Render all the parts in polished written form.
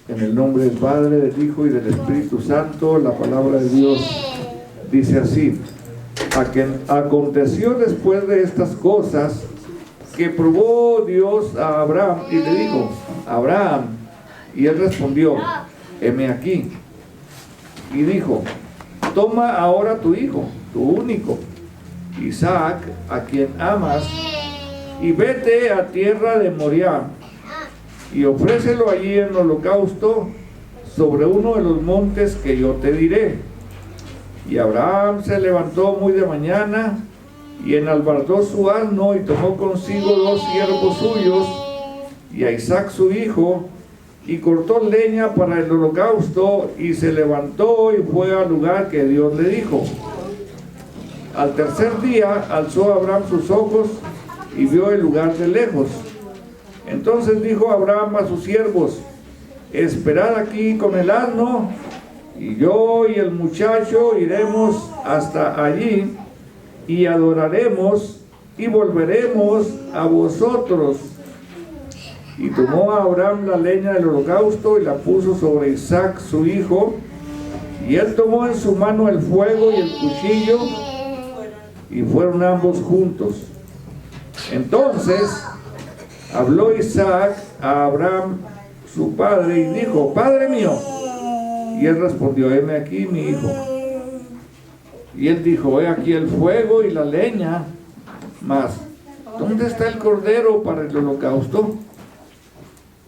En el nombre del Padre, del Hijo y del Espíritu Santo. La palabra de Dios dice así: aconteció después de estas cosas que probó Dios a Abraham y le dijo: Abraham. Y él respondió: heme aquí. Y dijo: toma ahora tu hijo, tu único, Isaac, a quien amas, y vete a tierra de Moriah, y ofrécelo allí en holocausto sobre uno de los montes que yo te diré. Y Abraham se levantó muy de mañana, y enalbardó su asno, y tomó consigo 2 siervos suyos, y a Isaac su hijo, y cortó leña para el holocausto, y se levantó y fue al lugar que Dios le dijo. Al tercer día alzó Abraham sus ojos y vio el lugar de lejos. Entonces dijo Abraham a sus siervos: esperad aquí con el asno, y yo y el muchacho iremos hasta allí, y adoraremos, y volveremos a vosotros. Y tomó a Abraham la leña del holocausto y la puso sobre Isaac su hijo, y él tomó en su mano el fuego y el cuchillo, y fueron ambos juntos. Entonces habló Isaac a Abraham su padre y dijo: Padre mío. Y él respondió: heme aquí, mi hijo. Y él dijo: he aquí el fuego y la leña, mas ¿dónde está el cordero para el holocausto?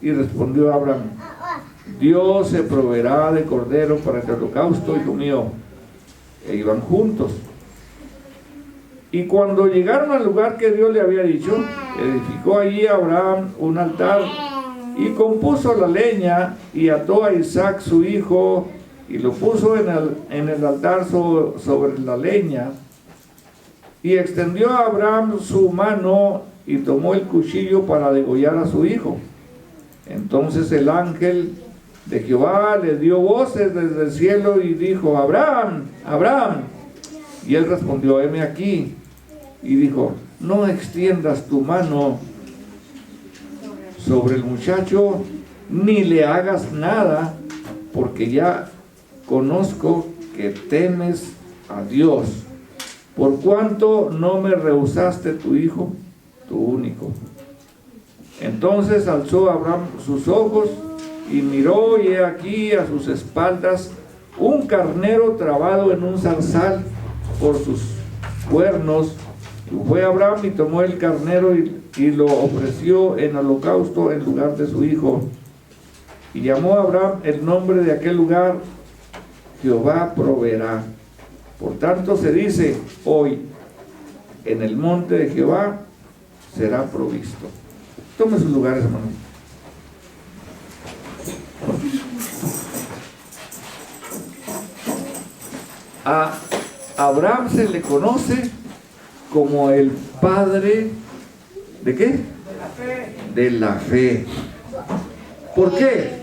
Y respondió Abraham: Dios se proveerá de cordero para el holocausto, hijo mío. E iban juntos. Y cuando llegaron al lugar que Dios le había dicho, edificó allí Abraham un altar, y compuso la leña, y ató a Isaac su hijo, y lo puso en el altar sobre la leña. Y extendió a Abraham su mano, y tomó el cuchillo para degollar a su hijo. Entonces el ángel de Jehová le dio voces desde el cielo y dijo: Abraham, Abraham. Y él respondió: heme aquí. Y dijo: no extiendas tu mano sobre el muchacho, ni le hagas nada, porque ya conozco que temes a Dios, por cuanto no me rehusaste tu hijo, tu único. Entonces alzó Abraham sus ojos y miró, y he aquí a sus espaldas un carnero trabado en un zarzal por sus cuernos. Y fue Abraham y tomó el carnero y lo ofreció en holocausto en lugar de su hijo. Y llamó a Abraham el nombre de aquel lugar: Jehová proveerá. Por tanto se dice hoy: en el monte de Jehová será provisto. Tome sus lugares, hermano. A Abraham se le conoce como el padre ¿de qué? De la fe. De la fe. ¿Por qué?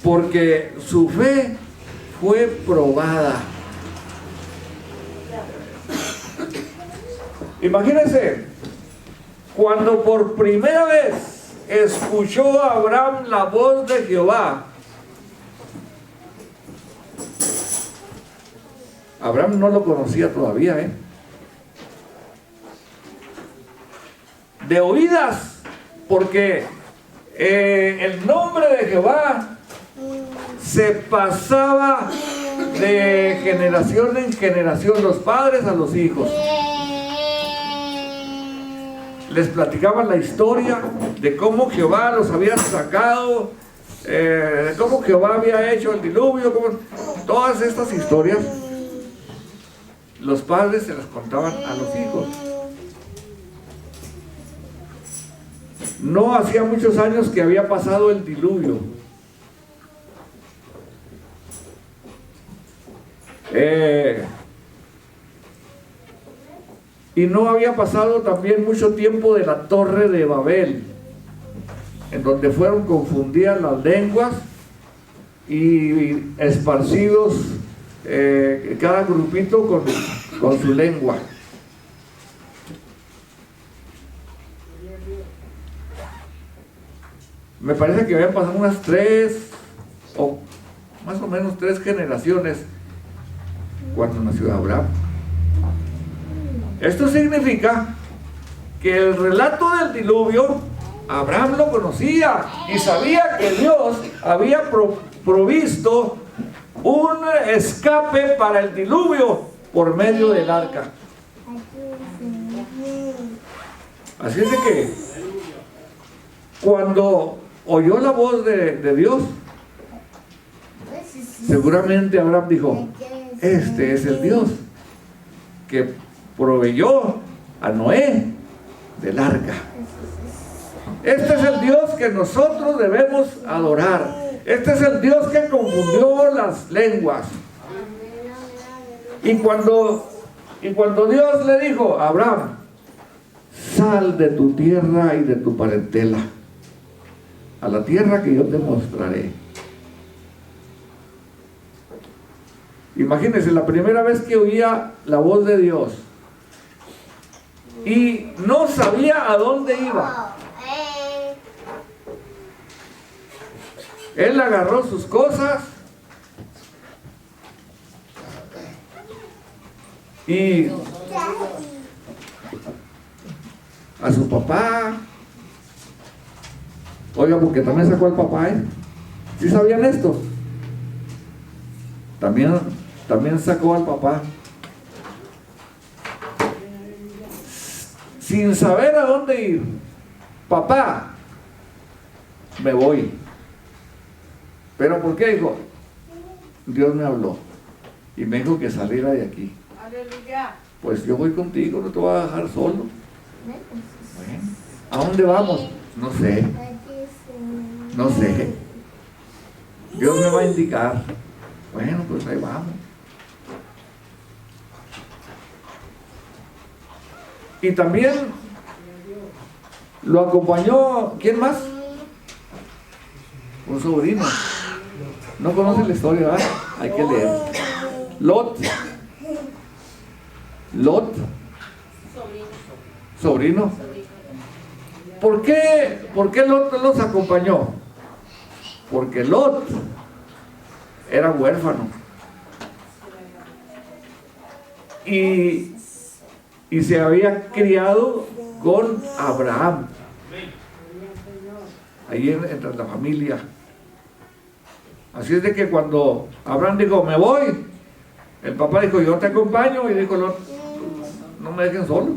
Porque su fe fue probada. Imagínense, cuando por primera vez escuchó a Abraham la voz de Jehová. Abraham no lo conocía todavía, de oídas, porque el nombre de Jehová se pasaba de generación en generación, los padres a los hijos. Les platicaban la historia de cómo Jehová los había sacado, de cómo Jehová había hecho el diluvio, todas estas historias los padres se las contaban a los hijos. No hacía muchos años que había pasado el diluvio. Y no había pasado también mucho tiempo de la Torre de Babel, en donde fueron confundidas las lenguas y esparcidos cada grupito con su lengua. me parece que habían pasado unas 3 o más o menos 3 generaciones cuando nació Abraham. Esto significa que el relato del diluvio, Abraham lo conocía y sabía que Dios había provisto un escape para el diluvio por medio del arca. Así es de que cuando oyó la voz de Dios, seguramente Abraham dijo: este es el Dios que proveyó a Noé del arca. Este es el Dios que nosotros debemos adorar. Este es el Dios que confundió las lenguas. Y cuando Dios le dijo a Abraham: sal de tu tierra y de tu parentela a la tierra que yo te mostraré. Imagínense, la primera vez que oía la voz de Dios y no sabía a dónde iba. Él agarró sus cosas y a su papá, oiga, porque también sacó al papá, ¿sí sabían esto? También sacó al papá, sin saber a dónde ir. Papá, me voy. ¿Pero por qué? Dijo, Dios me habló y me dijo que saliera de aquí. Aleluya. Pues yo voy contigo, no te voy a dejar solo. Bueno, ¿a dónde vamos? No sé. No sé. Dios me va a indicar. Bueno, pues ahí vamos. Y también lo acompañó, ¿quién más? Un sobrino. No conoce la historia, ¿verdad? Hay que leer. Lot. Sobrino. ¿Por qué Lot los acompañó? Porque Lot era huérfano. Y se había criado con Abraham. Ahí entre la familia. Así es de que cuando Abraham dijo, me voy, el papá dijo, yo te acompaño, y dijo, no me dejen solo.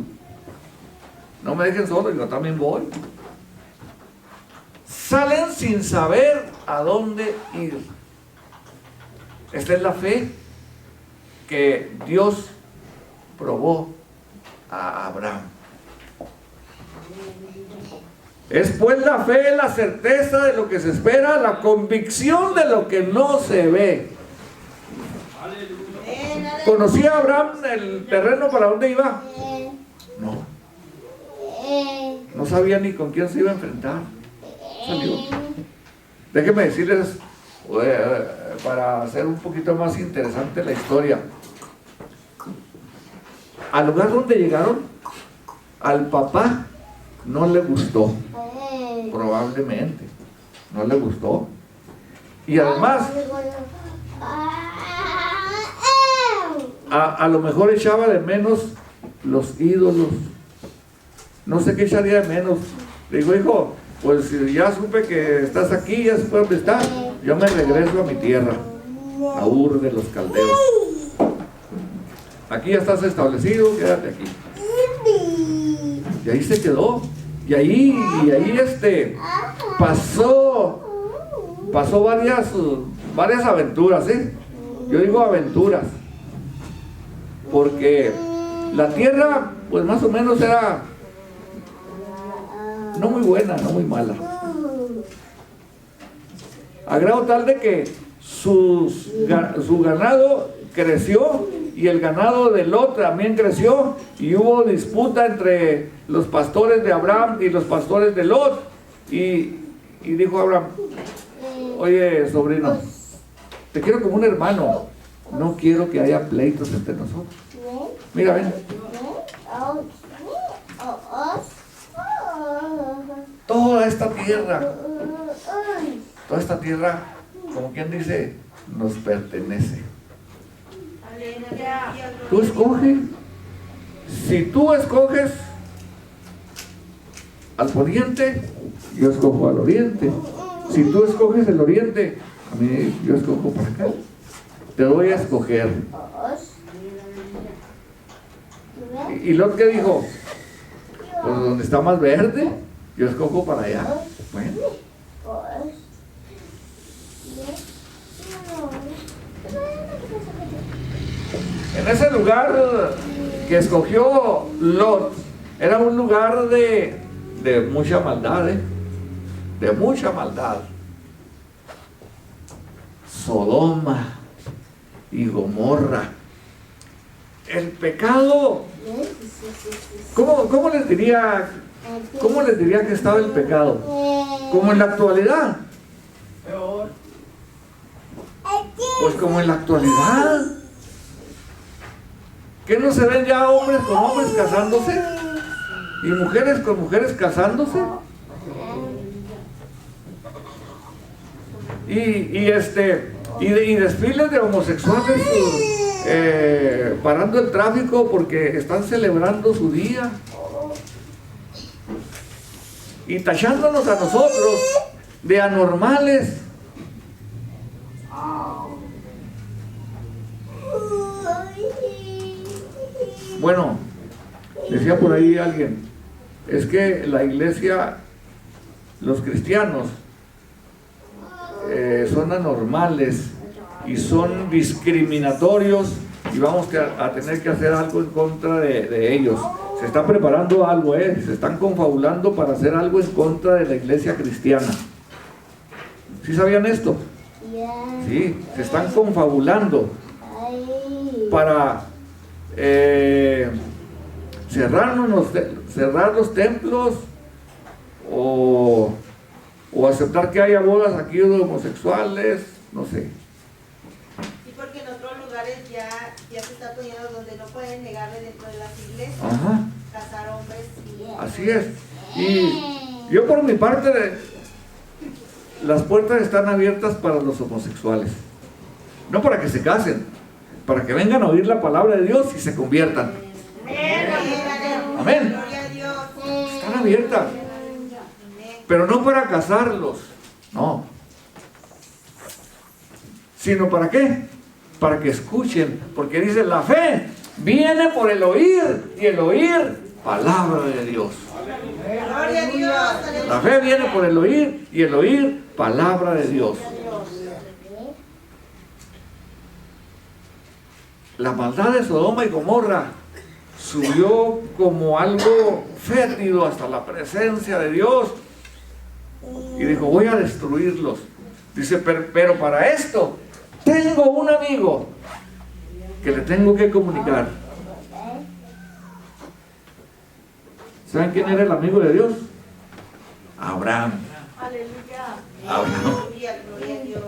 No me dejen solo, yo también voy. Salen sin saber a dónde ir. Esta es la fe que Dios probó a Abraham. Es pues la fe, la certeza de lo que se espera, la convicción de lo que no se ve. ¿Conocía Abraham el terreno para dónde iba? No. No sabía ni con quién se iba a enfrentar. Salió. Déjenme decirles, para hacer un poquito más interesante la historia, al lugar donde llegaron, al papá no le gustó. Probablemente no le gustó. Y además a lo mejor echaba de menos los ídolos. No sé qué echaría de menos. Le digo, hijo, pues ya supe que estás aquí, ya supe dónde estás, yo me regreso a mi tierra, a Ur de los Caldeos. Aquí ya estás establecido, quédate aquí. Y ahí se quedó. Y ahí pasó varias aventuras, Yo digo aventuras, porque la tierra, pues más o menos era no muy buena, no muy mala. A grado tal de que su ganado creció y el ganado de Lot también creció, y hubo disputa entre los pastores de Abraham y los pastores de Lot, y dijo Abraham, oye sobrino, te quiero como un hermano, no quiero que haya pleitos entre nosotros. Mira, ven. Toda esta tierra toda esta tierra, como quien dice, nos pertenece. Tú escoges. Si tú escoges al poniente, yo escojo al oriente. Si tú escoges el oriente, a mí yo escojo por acá. Te doy a escoger. Y Lot, que dijo, pues donde está más verde, yo escojo para allá. Bueno, en ese lugar que escogió Lot, era un lugar de mucha maldad, de mucha maldad. Sodoma y Gomorra. El pecado, ¿cómo les diría que estaba el pecado? Como en la actualidad. Pues como en la actualidad. ¿Qué no se ven ya hombres con hombres casándose? ¿Y mujeres con mujeres casándose? Y desfiles de homosexuales parando el tráfico porque están celebrando su día y tachándonos a nosotros de anormales. Bueno, decía por ahí alguien, es que la iglesia, los cristianos son anormales y son discriminatorios y vamos a tener que hacer algo en contra de ellos. Se está preparando algo, se están confabulando para hacer algo en contra de la iglesia cristiana. ¿Sí sabían esto? Sí, se están confabulando para cerrar los templos o aceptar que haya bodas aquí de homosexuales, no sé. Sí, porque en otros lugares ya se está poniendo donde no pueden negarle dentro de las iglesias. Ajá. Casar hombres y así es. Y yo por mi parte, las puertas están abiertas para los homosexuales. No para que se casen, para que vengan a oír la palabra de Dios y se conviertan. Amén. Gloria a Dios. Están abiertas. Pero no para casarlos, no. ¿Sino para qué? Para que escuchen, porque dice, la fe viene por el oír, y el oír, palabra de Dios. Gloria a Dios. La fe viene por el oír, y el oír, palabra de Dios. La maldad de Sodoma y Gomorra subió como algo fétido hasta la presencia de Dios. Y dijo, voy a destruirlos. Dice, pero para esto tengo un amigo que le tengo que comunicar. ¿Saben quién era el amigo de Dios? Abraham. Aleluya. Abraham. Gloria a Dios.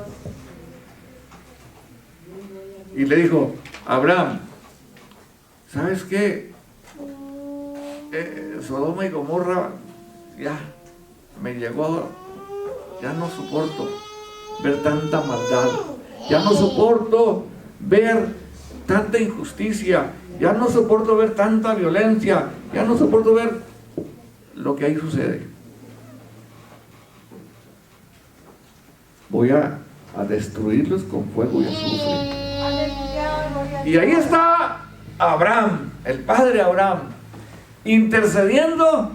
Y le dijo, Abraham, ¿sabes qué? Sodoma y Gomorra ya me llegó, ya no soporto ver tanta maldad, ya no soporto ver tanta injusticia, ya no soporto ver tanta violencia, ya no soporto ver lo que ahí sucede. Voy a destruirlos con fuego y azufre. Y ahí está Abraham, el padre Abraham, intercediendo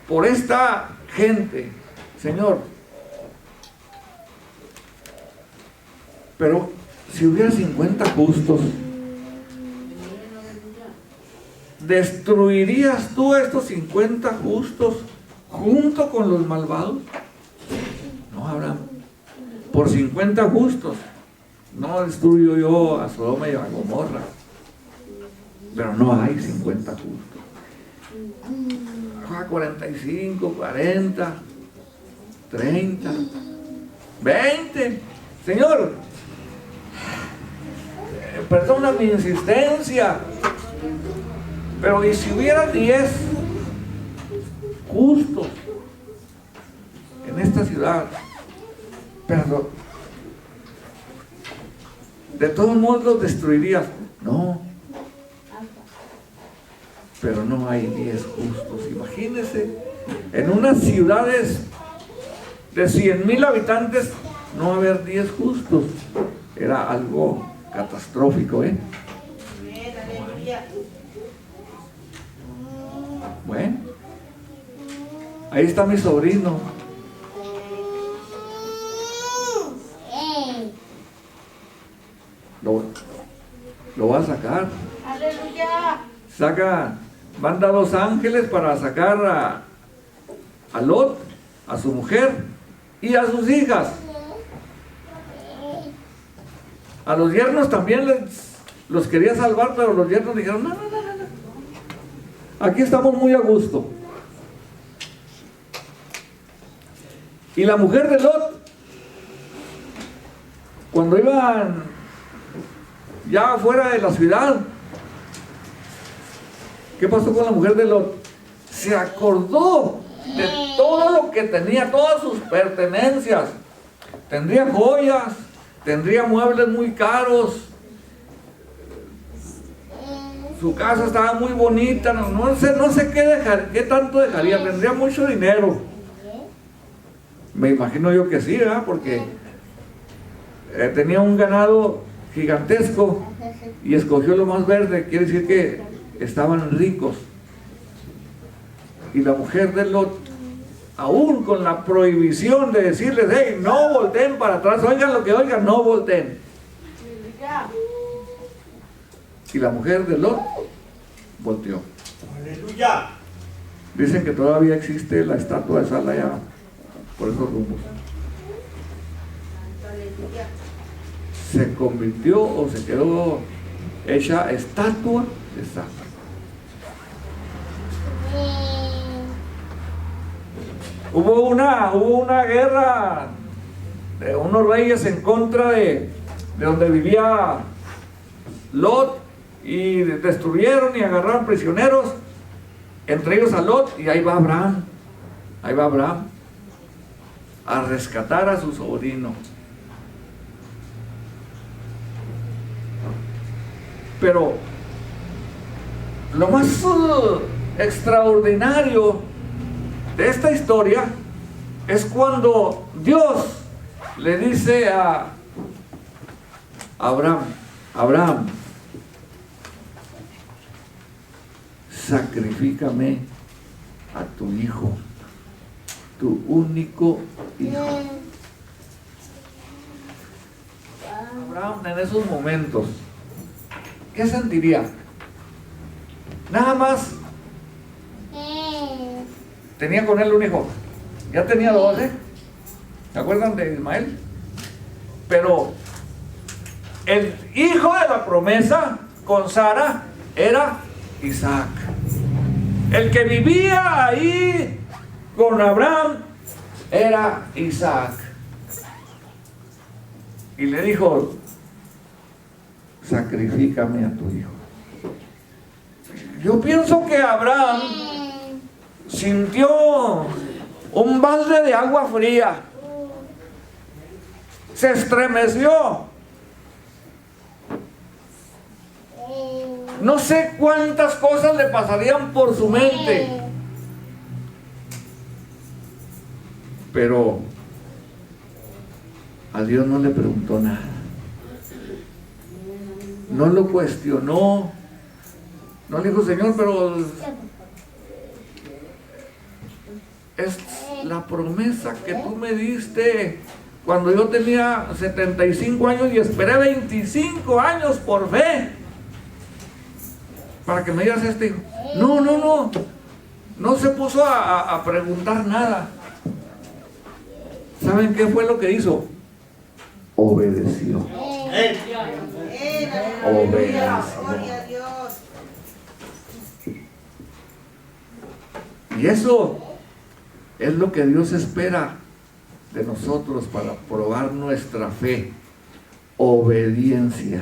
por esta gente. Señor, pero si hubiera 50 justos, ¿destruirías tú a estos 50 justos junto con los malvados? No, Abraham, por 50 justos no destruyo yo a Sodoma y a Gomorra, pero no hay 50 justos. 45, 40, 30, 20. Señor, perdona mi insistencia, pero ¿y si hubiera 10 justos en esta ciudad? pero de todos modos los destruirías. No, pero no hay 10 justos. Imagínense, en unas ciudades de 100,000 habitantes no haber 10 justos. Era algo catastrófico, ¿eh? Bueno, ahí está mi sobrino. Lo va a sacar. Aleluya. Manda 2 ángeles para sacar a Lot, a su mujer y a sus hijas. A los yernos también los quería salvar, pero los yernos dijeron, no. Aquí estamos muy a gusto. Y la mujer de Lot, cuando iban ya fuera de la ciudad, ¿qué pasó con la mujer de Lot? Se acordó de todo lo que tenía, todas sus pertenencias. Tendría joyas, tendría muebles muy caros, su casa estaba muy bonita, no sé qué tanto dejaría, tendría mucho dinero. Me imagino yo que sí, ¿verdad? Porque tenía un ganado gigantesco y escogió lo más verde, quiere decir que estaban ricos. Y la mujer de Lot, aún con la prohibición de decirles, hey, no volteen para atrás, oigan lo que oigan, no volteen. Y la mujer de Lot volteó. Aleluya. Dicen que todavía existe la estatua de sal allá por esos rumbos. Se convirtió o se quedó hecha estatua de sal. Hubo una guerra de unos reyes en contra de donde vivía Lot, y destruyeron y agarraron prisioneros, entre ellos a Lot, y ahí va Abraham a rescatar a su sobrino. Pero lo más extraordinario de esta historia es cuando Dios le dice a Abraham, sacrifícame a tu hijo, tu único hijo. Abraham en esos momentos, ¿qué sentiría? Nada más tenía con él un hijo, ya tenía 12, ¿se acuerdan de Ismael? Pero el hijo de la promesa con Sara era Isaac. El que vivía ahí con Abraham era Isaac. Y le dijo, sacrifícame a tu hijo. Yo pienso que Abraham sintió un balde de agua fría. Se estremeció. No sé cuántas cosas le pasarían por su mente, pero a Dios no le preguntó nada, no lo cuestionó, no le dijo, Señor, pero es la promesa que tú me diste cuando yo tenía 75 años y esperé 25 años por fe para que me dieras este hijo. No se puso a preguntar nada. ¿Saben qué fue lo que hizo? Obedeció. Obedeció. Y eso es lo que Dios espera de nosotros para probar nuestra fe. Obediencia.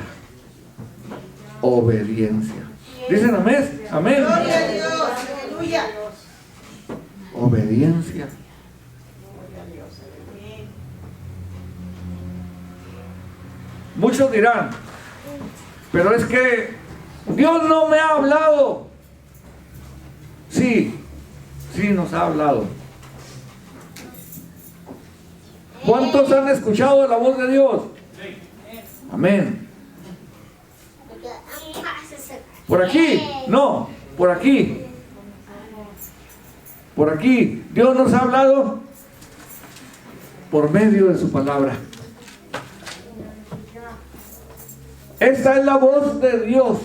Obediencia. ¿Dicen amén? Amén. Gloria a Dios. Aleluya. Obediencia. Muchos dirán, pero es que Dios no me ha hablado. Sí, sí nos ha hablado. ¿Cuántos han escuchado la voz de Dios? Amén. ¿Por aquí? No, por aquí. Por aquí. Dios nos ha hablado por medio de su palabra. Esta es la voz de Dios.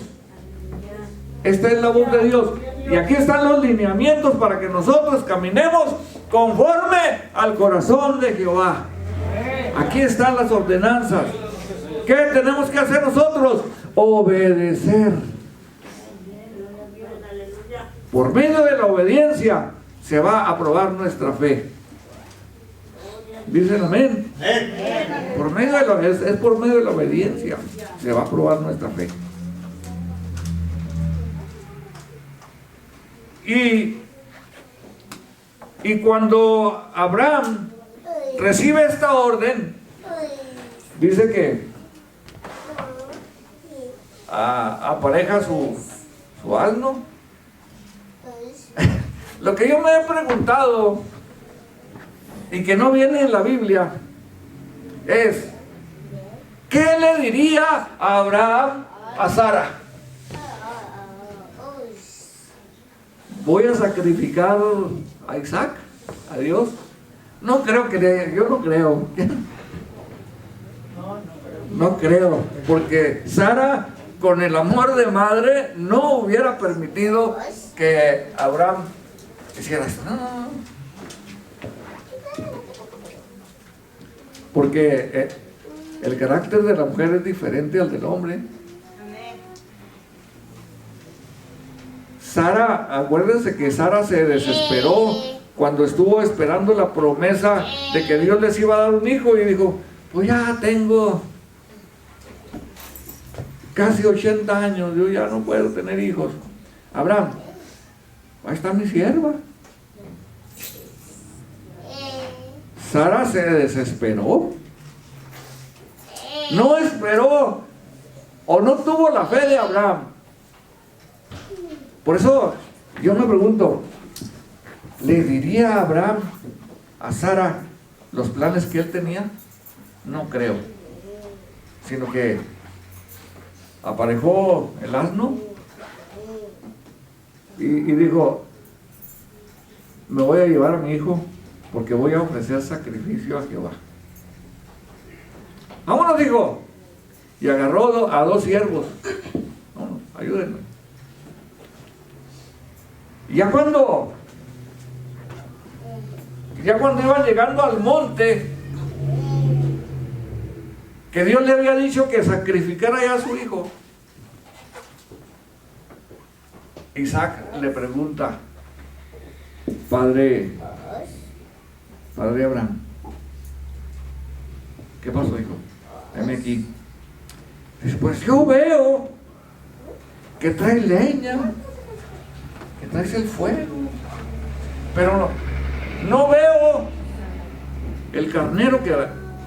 Esta es la voz de Dios. Y aquí están los lineamientos para que nosotros caminemos conforme al corazón de Jehová. Aquí están las ordenanzas. ¿Qué tenemos que hacer nosotros? Obedecer. Por medio de la obediencia se va a probar nuestra fe. Dicen amén. Por medio de es por medio de la obediencia se va a probar nuestra fe. Y cuando Abraham recibe esta orden, dice que apareja su asno. Lo que yo me he preguntado y que no viene en la Biblia es: ¿qué le diría a Abraham a Sara? ¿Voy a sacrificar a Isaac, a Dios? No creo que, yo no creo. No creo, porque Sara, con el amor de madre, no hubiera permitido que Abraham hiciera esto. No. Porque el carácter de la mujer es diferente al del hombre. Sara, acuérdense que Sara se desesperó cuando estuvo esperando la promesa de que Dios les iba a dar un hijo, y dijo: pues ya tengo casi 80 años, yo ya no puedo tener hijos. Abraham, ahí está mi sierva. Sara se desesperó, no esperó o no tuvo la fe de Abraham. Por eso yo me pregunto, ¿le diría a Abraham a Sara los planes que él tenía? No creo, sino que aparejó el asno y dijo: me voy a llevar a mi hijo porque voy a ofrecer sacrificio a Jehová. Vámonos, dijo, y agarró a dos siervos. Vámonos, ayúdenme. Y ya cuando iban llegando al monte, que Dios le había dicho que sacrificara ya a su hijo, Isaac le pregunta: Padre Abraham, ¿qué pasó, hijo? Heme aquí. Dice: pues yo veo que traes leña, que traes el fuego, pero no veo el carnero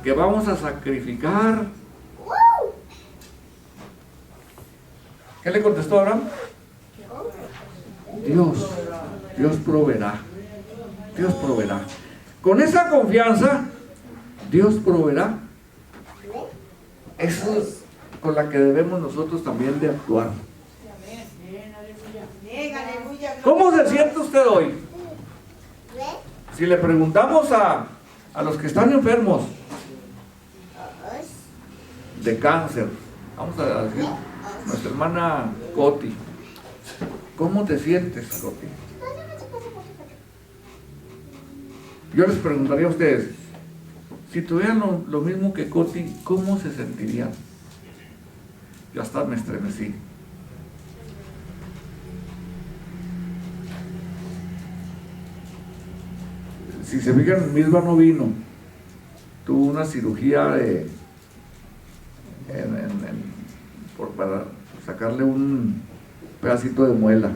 que vamos a sacrificar. ¿Qué le contestó Abraham? Dios proveerá. Dios proveerá. Con esa confianza, Dios proveerá. Eso es con la que debemos nosotros también de actuar. ¿Cómo se siente usted hoy? Si le preguntamos a los que están enfermos de cáncer, vamos a decir, nuestra hermana Coti, ¿cómo te sientes, Coti? Yo les preguntaría a ustedes, si tuvieran lo mismo que Coti, ¿cómo se sentirían? Yo hasta me estremecí. Si se fijan, Misba no vino, tuvo una cirugía para sacarle un pedacito de muela.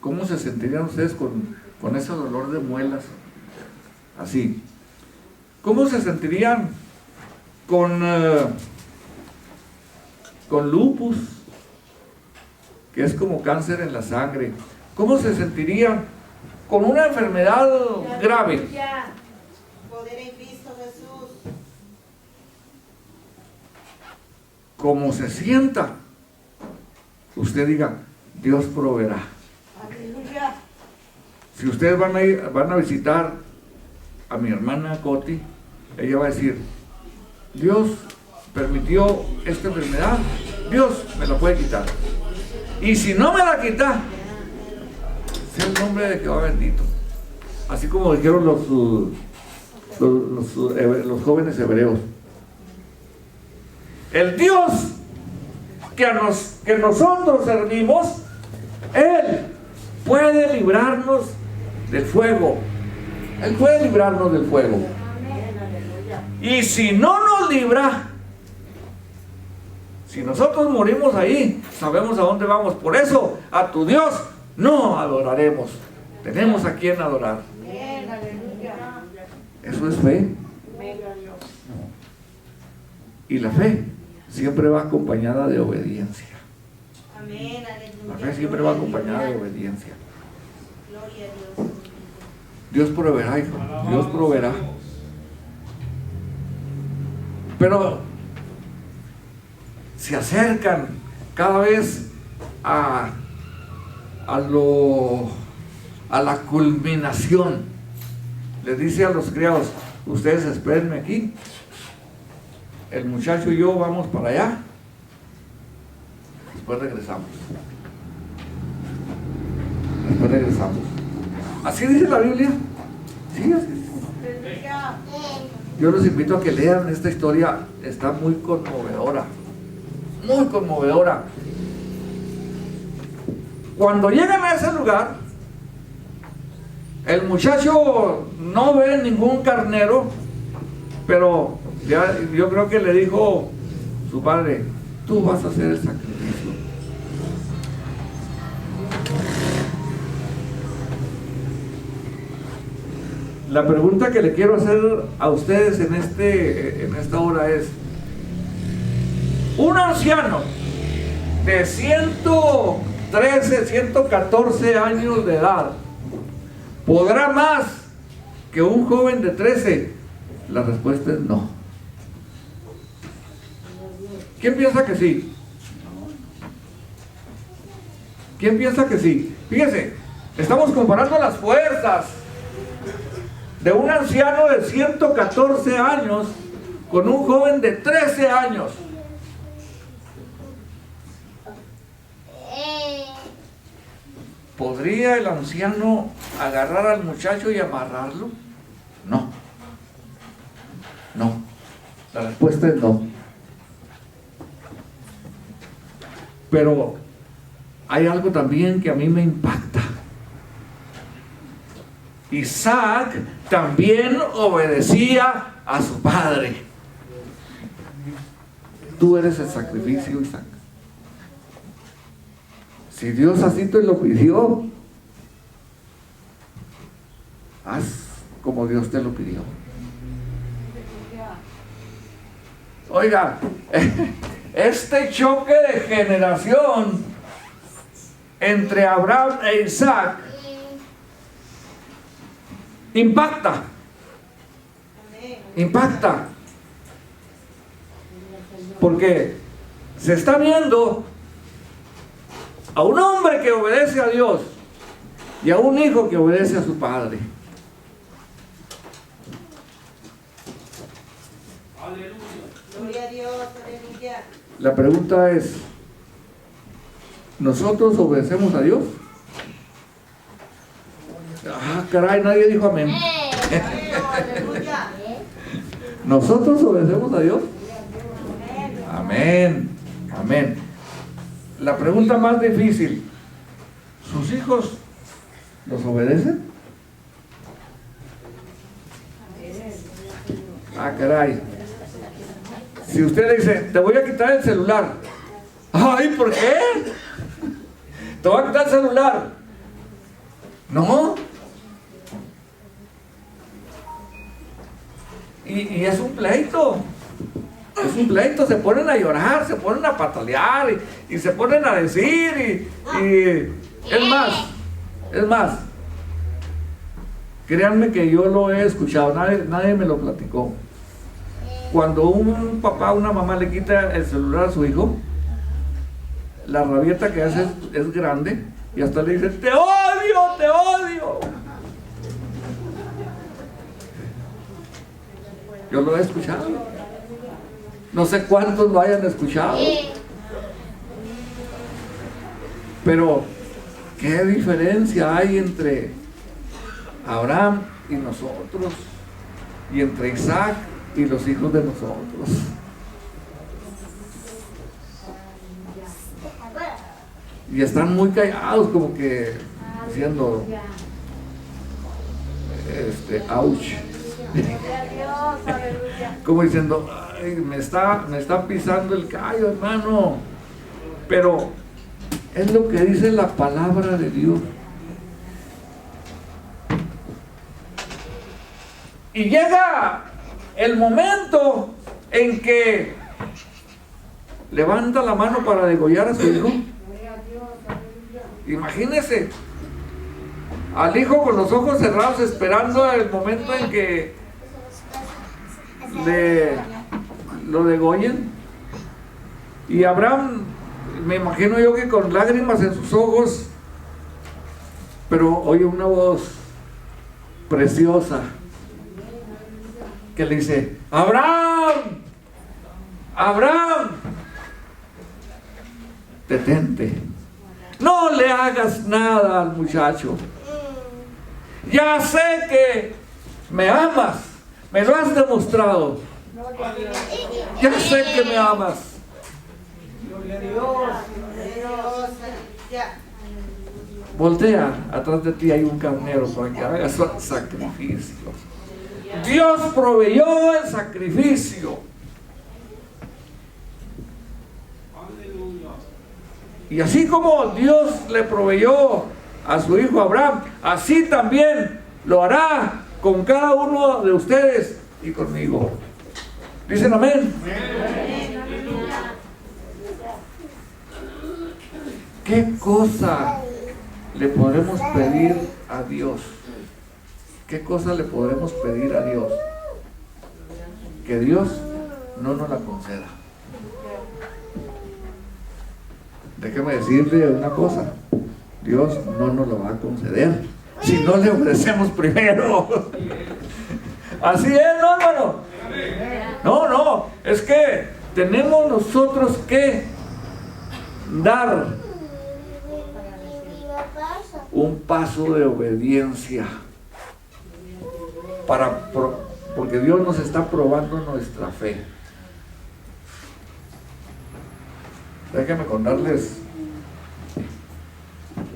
¿Cómo se sentirían ustedes con ese dolor de muelas? Así. ¿Cómo se sentirían con lupus, que es como cáncer en la sangre? ¿Cómo se sentirían con una enfermedad grave? Poder en Cristo Jesús. Como se sienta, usted diga, Dios proveerá. Aleluya. Si ustedes van a visitar a mi hermana Coti, ella va a decir, Dios permitió esta enfermedad, Dios me la puede quitar. Y si no me la quita, sea el nombre de Jehová bendito. Así como dijeron los jóvenes hebreos. El Dios que nosotros servimos, Él puede librarnos del fuego. Él puede librarnos del fuego. Y si no nos libra, si nosotros morimos ahí, sabemos a dónde vamos. Por eso, a tu Dios no adoraremos. Tenemos a quien adorar. Eso es fe. Y la fe siempre va acompañada de obediencia. Amén, aleluya. La fe siempre va acompañada de obediencia. Gloria a Dios. Dios proveerá, hijo. Dios proveerá. Pero se acercan cada vez a la culminación. Les dice a los criados, ustedes espérenme aquí, el muchacho y yo vamos para allá, después regresamos. Así dice la Biblia. Sí, así. Yo los invito a que lean esta historia, está muy conmovedora. Muy conmovedora. Cuando llegan a ese lugar, el muchacho no ve ningún carnero, pero yo creo que le dijo su padre, tú vas a hacer el sacrificio. La pregunta que le quiero hacer a ustedes en esta hora es, un anciano de 113, 114 años de edad, ¿podrá más que un joven de 13? La respuesta es no. ¿Quién piensa que sí? ¿Quién piensa que sí? Fíjense, estamos comparando las fuerzas de un anciano de 114 años con un joven de 13 años. ¿Podría el anciano agarrar al muchacho y amarrarlo? No. No. La respuesta es no. Pero hay algo también que a mí me impacta. Isaac también obedecía a su padre. Tú eres el sacrificio, Isaac. Si Dios así te lo pidió, haz como Dios te lo pidió. Oiga, este choque de generación entre Abraham e Isaac impacta. Porque se está viendo a un hombre que obedece a Dios y a un hijo que obedece a su padre. Gloria a Dios, aleluya. La pregunta es, ¿nosotros obedecemos a Dios? Ah, caray, nadie dijo amén. Aleluya. ¿Nosotros obedecemos a Dios? Amén. Amén. La pregunta más difícil, ¿sus hijos los obedecen? Ah, caray. Si usted le dice, te voy a quitar el celular. Ay, ¿por qué? Te voy a quitar el celular. No. Y Y es un pleito. Es un pleito, se ponen a llorar, se ponen a patalear y se ponen a decir es más, créanme que yo lo he escuchado, nadie me lo platicó. Cuando un papá o una mamá le quita el celular a su hijo, la rabieta que hace es grande y hasta le dice, te odio, te odio. Yo lo he escuchado. No sé cuántos lo hayan escuchado. Pero, ¿qué diferencia hay entre Abraham y nosotros? Y entre Isaac y los hijos de nosotros. Y están muy callados, como que diciendo, ouch. Como diciendo, ay, me está pisando el callo, hermano. Pero es lo que dice la palabra de Dios. Y llega el momento en que levanta la mano para degollar a su hijo. Imagínese al hijo con los ojos cerrados esperando el momento en que lo degollen. Y Abraham, me imagino yo que con lágrimas en sus ojos, pero oye una voz preciosa que le dice, Abraham, Abraham, detente, no le hagas nada al muchacho. Ya sé que me amas, me lo has demostrado. Ya sé que me amas. Voltea, atrás de ti hay un carnero para que hagas sacrificio. Dios proveyó el sacrificio. Y así como Dios le proveyó a su hijo Abraham, así también lo hará con cada uno de ustedes y conmigo. ¿Dicen amén? ¿Qué cosa le podremos pedir a Dios? ¿Qué cosa le podremos pedir a Dios? Que Dios no nos la conceda. Déjeme decirle una cosa, Dios no nos lo va a conceder si no le ofrecemos primero. Así es, ¿no, hermano? No, es que tenemos nosotros que dar un paso de obediencia porque Dios nos está probando nuestra fe. Déjenme contarles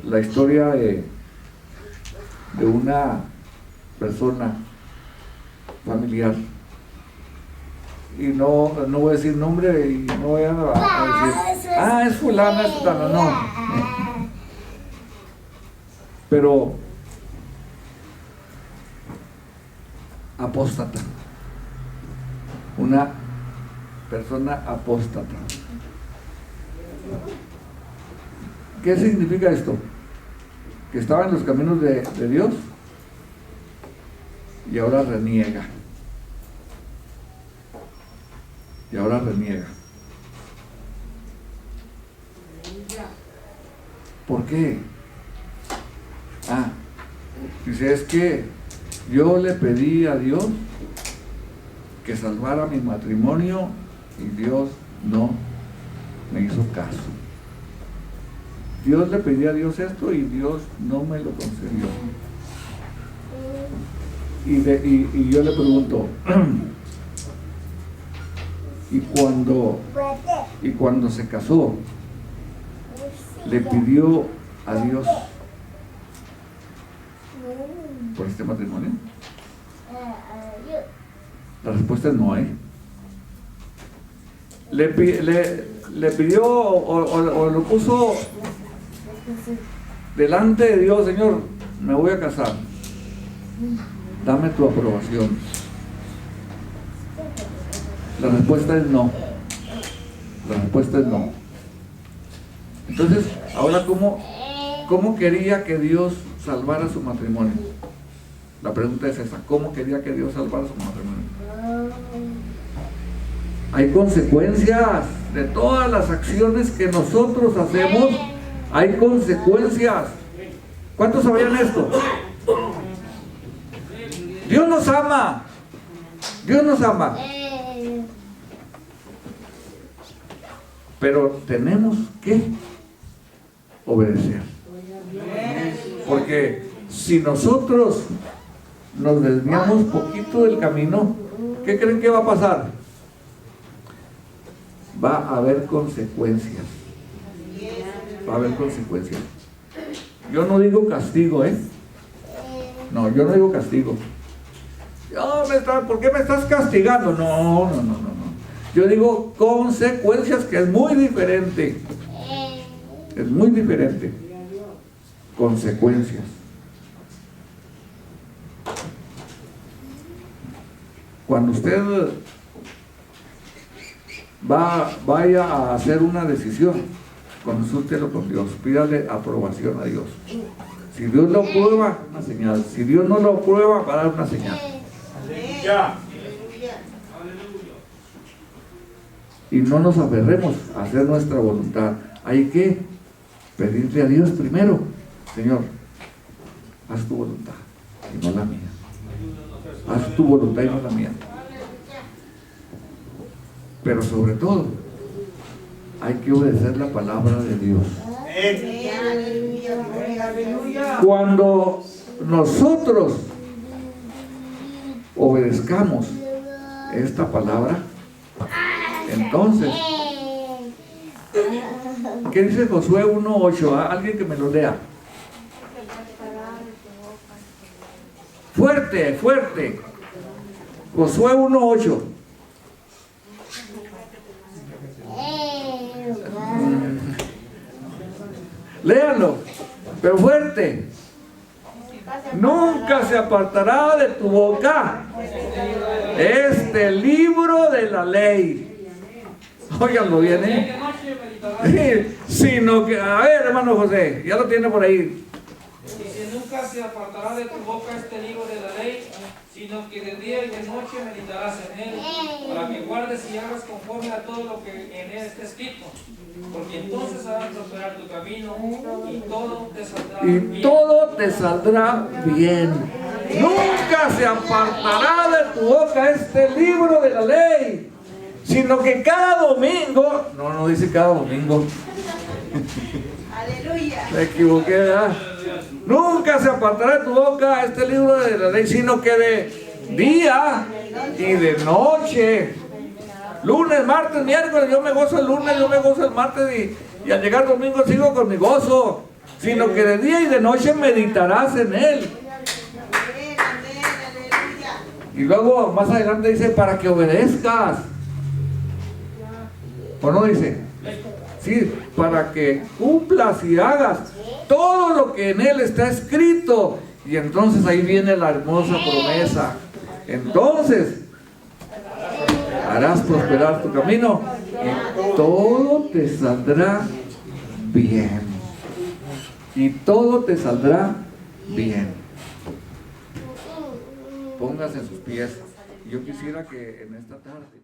la historia de una persona familiar. Y no voy a decir nombre y no voy a decir, es fulana, es fulana, no. Pero apóstata. Una persona apóstata. ¿Qué significa esto? Que estaba en los caminos de Dios y ahora reniega. Y ahora reniega. ¿Por qué? Dice, es que yo le pedí a Dios que salvara mi matrimonio y Dios no me hizo caso. Dios le pedí a Dios esto y Dios no me lo concedió. Y yo le pregunto, y cuando se casó, le pidió a Dios por este matrimonio. La respuesta es no, le pidió o lo puso delante de Dios, Señor, me voy a casar, dame tu aprobación. La respuesta es no. La respuesta es no. Entonces, ahora, ¿cómo quería que Dios salvara su matrimonio? La pregunta es esa: ¿cómo quería que Dios salvara su matrimonio? Hay consecuencias de todas las acciones que nosotros hacemos. Hay consecuencias. ¿Cuántos sabían esto? Dios nos ama. Dios nos ama. Pero tenemos que obedecer. Porque si nosotros nos desviamos poquito del camino, ¿qué creen que va a pasar? Va a haber consecuencias. Va a haber consecuencias. Yo no digo castigo, No, yo no digo castigo. ¿Por qué me estás castigando? No. Yo digo consecuencias, que es muy diferente. Es muy diferente. Consecuencias. Cuando usted vaya a hacer una decisión, consúltelo con Dios, pídale aprobación a Dios. Si Dios lo aprueba, una señal. Si Dios no lo aprueba, va a dar una señal. Ya. Y no nos aferremos a hacer nuestra voluntad. Hay que pedirle a Dios primero: Señor, haz tu voluntad y no la mía. Haz tu voluntad y no la mía. Pero sobre todo, hay que obedecer la palabra de Dios. Cuando nosotros obedezcamos esta palabra, entonces, ¿qué dice Josué 1:8? Alguien que me lo lea. Fuerte, fuerte. Josué 1:8. Léanlo, pero fuerte. Nunca se apartará de tu boca este libro de la ley. Óiganlo bien, sino que, a ver, hermano José, ya lo tiene por ahí. Dice: nunca se apartará de tu boca este libro de la ley, sino que de día y de noche meditarás en él, para que guardes y hagas conforme a todo lo que en él está escrito, porque entonces harás prosperar tu camino y todo te saldrá bien. Y todo te saldrá bien. Nunca se apartará de tu boca este libro de la ley, sino que cada domingo, no dice cada domingo. Aleluya. Me equivoqué, ¿verdad? Nunca se apartará de tu boca este libro de la ley, sino que de día y de noche. Lunes, martes, miércoles, yo me gozo el lunes, yo me gozo el martes, y al llegar domingo sigo con mi gozo. Sino que de día y de noche meditarás en él. Y luego más adelante dice: para que obedezcas. ¿O no dice? Sí, para que cumplas y hagas todo lo que en él está escrito. Y entonces ahí viene la hermosa promesa. Entonces harás prosperar tu camino y todo te saldrá bien. Y todo te saldrá bien. Póngase en sus pies. Yo quisiera que en esta tarde